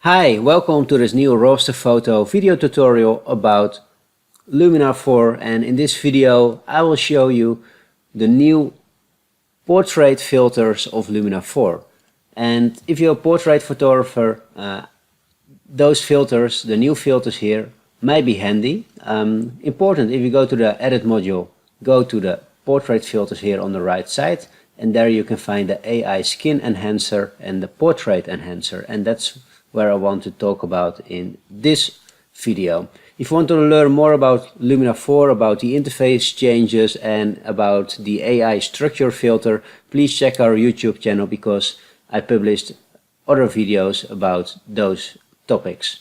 Hi, welcome to this new roster photo video tutorial about Luminar 4, and in this video I will show you the new portrait filters of Luminar 4. And if you're a portrait photographer, those filters, the new filters here, might be handy. Important, if you go to the edit module, go to the portrait filters here on the right side, and there you can find the AI skin enhancer and the portrait enhancer, and that's where I want to talk about in this video. If you want to learn more about Luminar 4, about the interface changes and about the AI structure filter, please check our YouTube channel because I published other videos about those topics.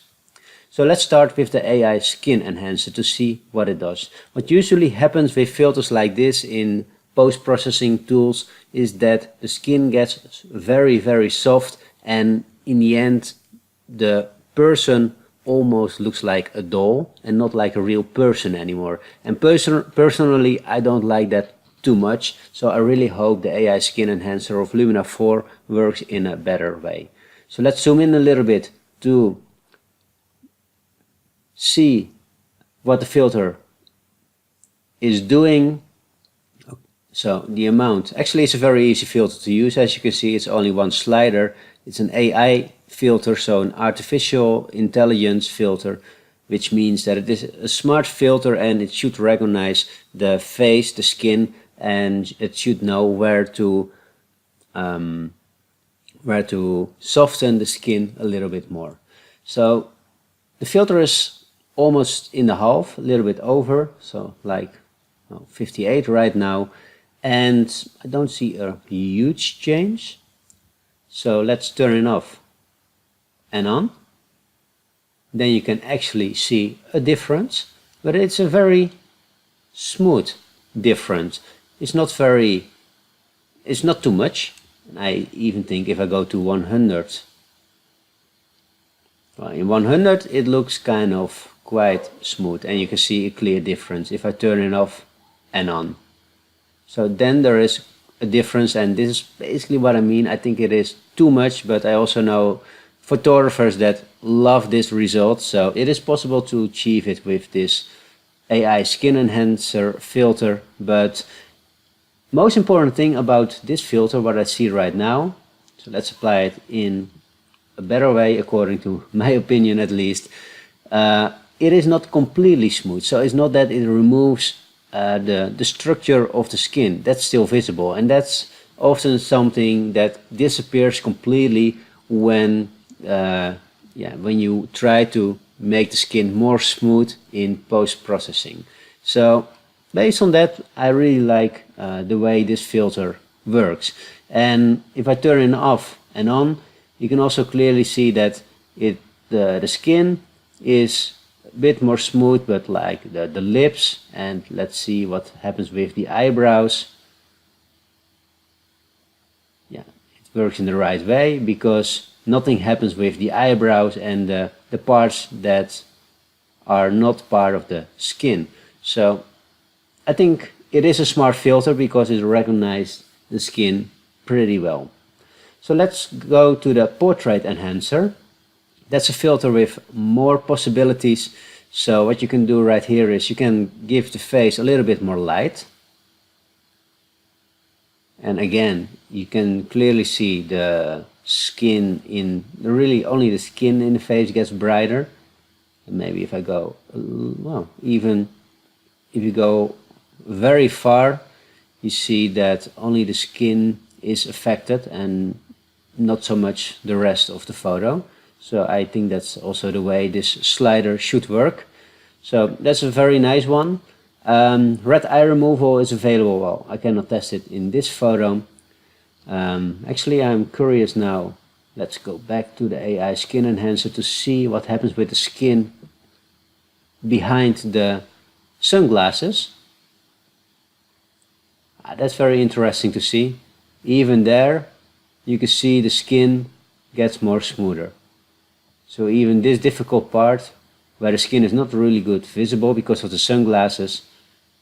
So let's start with the AI skin enhancer to see what it does. What usually happens with filters like this in post-processing tools is that the skin gets very soft, and in the end the person almost looks like a doll and not like a real person anymore. And personally, I don't like that too much, so I really hope the AI skin enhancer of Luminar 4 works in a better way. So let's zoom in a little bit to see what the filter is doing. So the amount, actually it's a very easy filter to use. As you can see, it's only one slider. It's an AI filter, so an artificial intelligence filter, which means that it is a smart filter and it should recognize the face, the skin, and it should know where to soften the skin a little bit more. So the filter is almost in the half, a little bit over, so like 58 right now, and I don't see a huge change. So let's turn it off and on. Then you can actually see a difference, but it's a very smooth difference. It's not too much. I even think if I go to 100, well, in 100 it looks kind of quite smooth, and you can see a clear difference if I turn it off and on. So then there is a difference, and this is basically what I mean. I think it is too much, but I also know photographers that love this result, so it is possible to achieve it with this AI skin enhancer filter. But most important thing about this filter, what I see right now, so let's apply it in a better way according to my opinion at least. It is not completely smooth, so it's not that it removes the structure of the skin. That's still visible, and that's often something that disappears completely when you try to make the skin more smooth in post-processing. So based on that, I really like the way this filter works. And if I turn it off and on, you can also clearly see that the skin is a bit more smooth, but like the lips, and let's see what happens with the eyebrows. Yeah, it works in the right way because nothing happens with the eyebrows and the parts that are not part of the skin. So I think it is a smart filter because it recognizes the skin pretty well. So let's go to the portrait enhancer. That's a filter with more possibilities. So what you can do right here is you can give the face a little bit more light. And again, you can clearly see the skin really only the skin in the face gets brighter. And maybe if I go, well, even if you go very far, you see that only the skin is affected and not so much the rest of the photo. So I think that's also the way this slider should work. So that's a very nice one. Red eye removal is available. Well, I cannot test it in this photo. Actually, I'm curious now. Let's go back to the AI skin enhancer to see what happens with the skin behind the sunglasses. That's very interesting to see. Even there, you can see the skin gets more smoother. So even this difficult part, where the skin is not really good visible because of the sunglasses,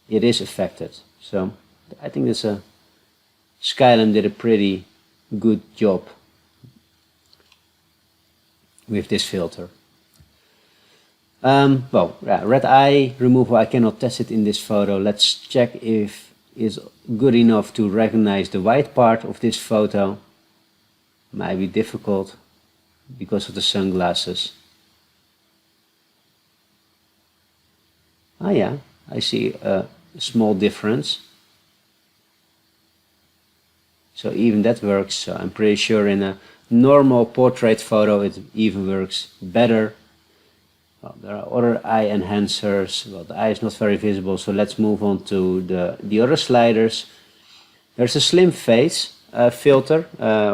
it is affected. So I think Skylum did a pretty good job. with this filter. Red eye removal, I cannot test it in this photo. Let's check if it's good enough to recognize the white part of this photo. Might be difficult because of the sunglasses. Ah yeah, I see a small difference. So even that works. So I'm pretty sure in a normal portrait photo it even works better. Well, there are other eye enhancers. Well, the eye is not very visible, so let's move on to the other sliders. There's a slim face filter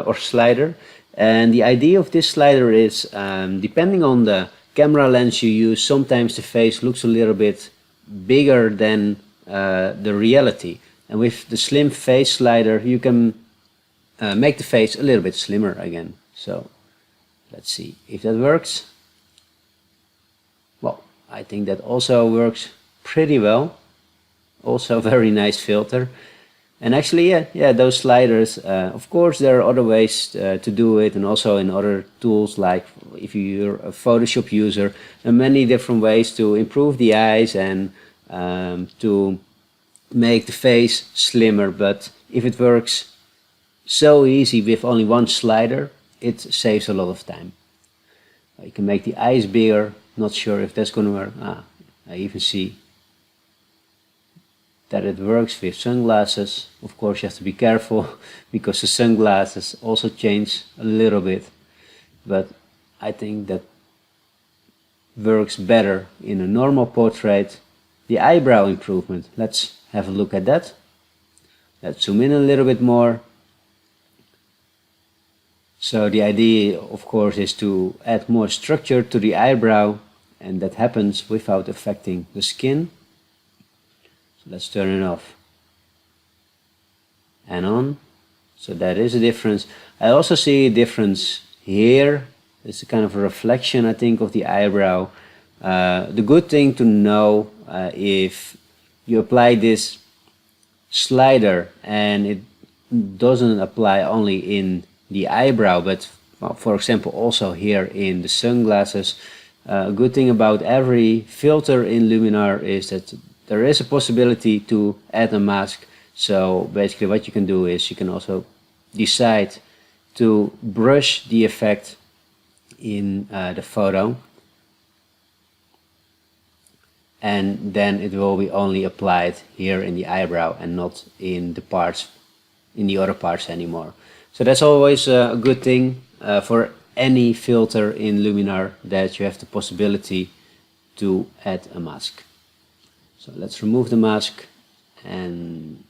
or slider, and the idea of this slider is depending on the camera lens you use, sometimes the face looks a little bit bigger than the reality. And with the slim face slider you can make the face a little bit slimmer again. So let's see if that works. Well, I think that also works pretty well. Also a very nice filter. And actually, yeah, those sliders, of course there are other ways to do it, and also in other tools, like if you're a Photoshop user, there are many different ways to improve the eyes and to make the face slimmer. But if it works so easy with only one slider, it saves a lot of time. You can make the eyes bigger. Not sure if that's going to work. I even see that it works with sunglasses. Of course you have to be careful because the sunglasses also change a little bit, but I think that works better in a normal portrait. The eyebrow improvement, let's have a look at that. Let's zoom in a little bit more. So the idea, of course, is to add more structure to the eyebrow, and that happens without affecting the skin. So let's turn it off and on. So that is a difference. I also see a difference here. It's a kind of a reflection, I think, of the eyebrow. The good thing to know, if you apply this slider and it doesn't apply only in the eyebrow, but for example also here in the sunglasses, a good thing about every filter in Luminar is that there is a possibility to add a mask. So basically what you can do is you can also decide to brush the effect in the photo, and then it will be only applied here in the eyebrow and not in the parts, in the other parts anymore. So that's always a good thing for any filter in Luminar, that you have the possibility to add a mask. So let's remove the mask and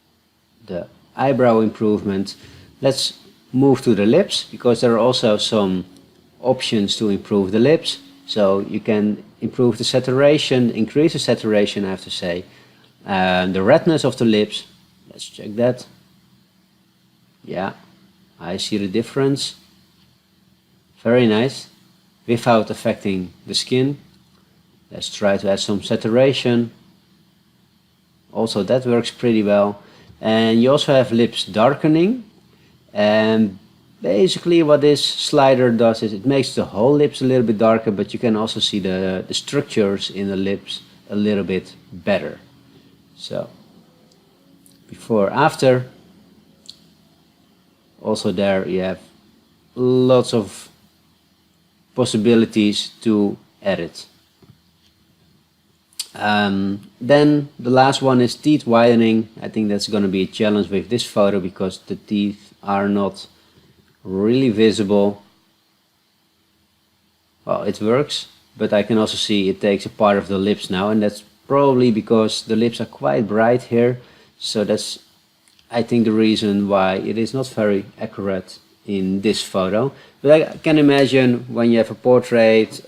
the eyebrow improvement. Let's move to the lips, because there are also some options to improve the lips. So you can improve the saturation, increase the saturation, I have to say, the redness of the lips. Let's check that. Yeah, I see the difference. Very nice, without affecting the skin. Let's try to add some saturation. Also that works pretty well. And you also have lips darkening, and basically what this slider does is it makes the whole lips a little bit darker, but you can also see the structures in the lips a little bit better. So before, after. Also there you have lots of possibilities to edit. Then the last one is teeth widening. I think that's going to be a challenge with this photo because the teeth are not really visible. Well, it works, but I can also see it takes a part of the lips now, and that's probably because the lips are quite bright here. So that's, I think, the reason why it is not very accurate in this photo. But I can imagine when you have a portrait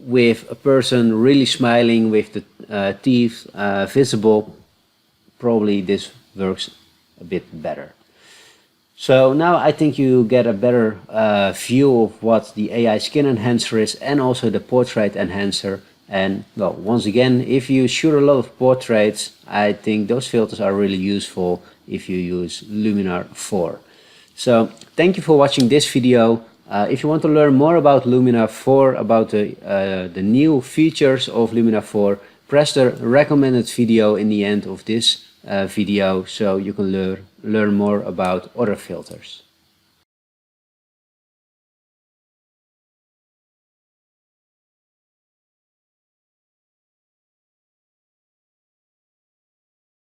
with a person really smiling with the teeth visible, probably this works a bit better. So now I think you get a better view of what the AI skin enhancer is, and also the portrait enhancer. And well, once again, if you shoot a lot of portraits, I think those filters are really useful if you use Luminar 4. So thank you for watching this video. If you want to learn more about Luminar 4, about the new features of Luminar 4, press the recommended video in the end of this video so you can learn more about other filters.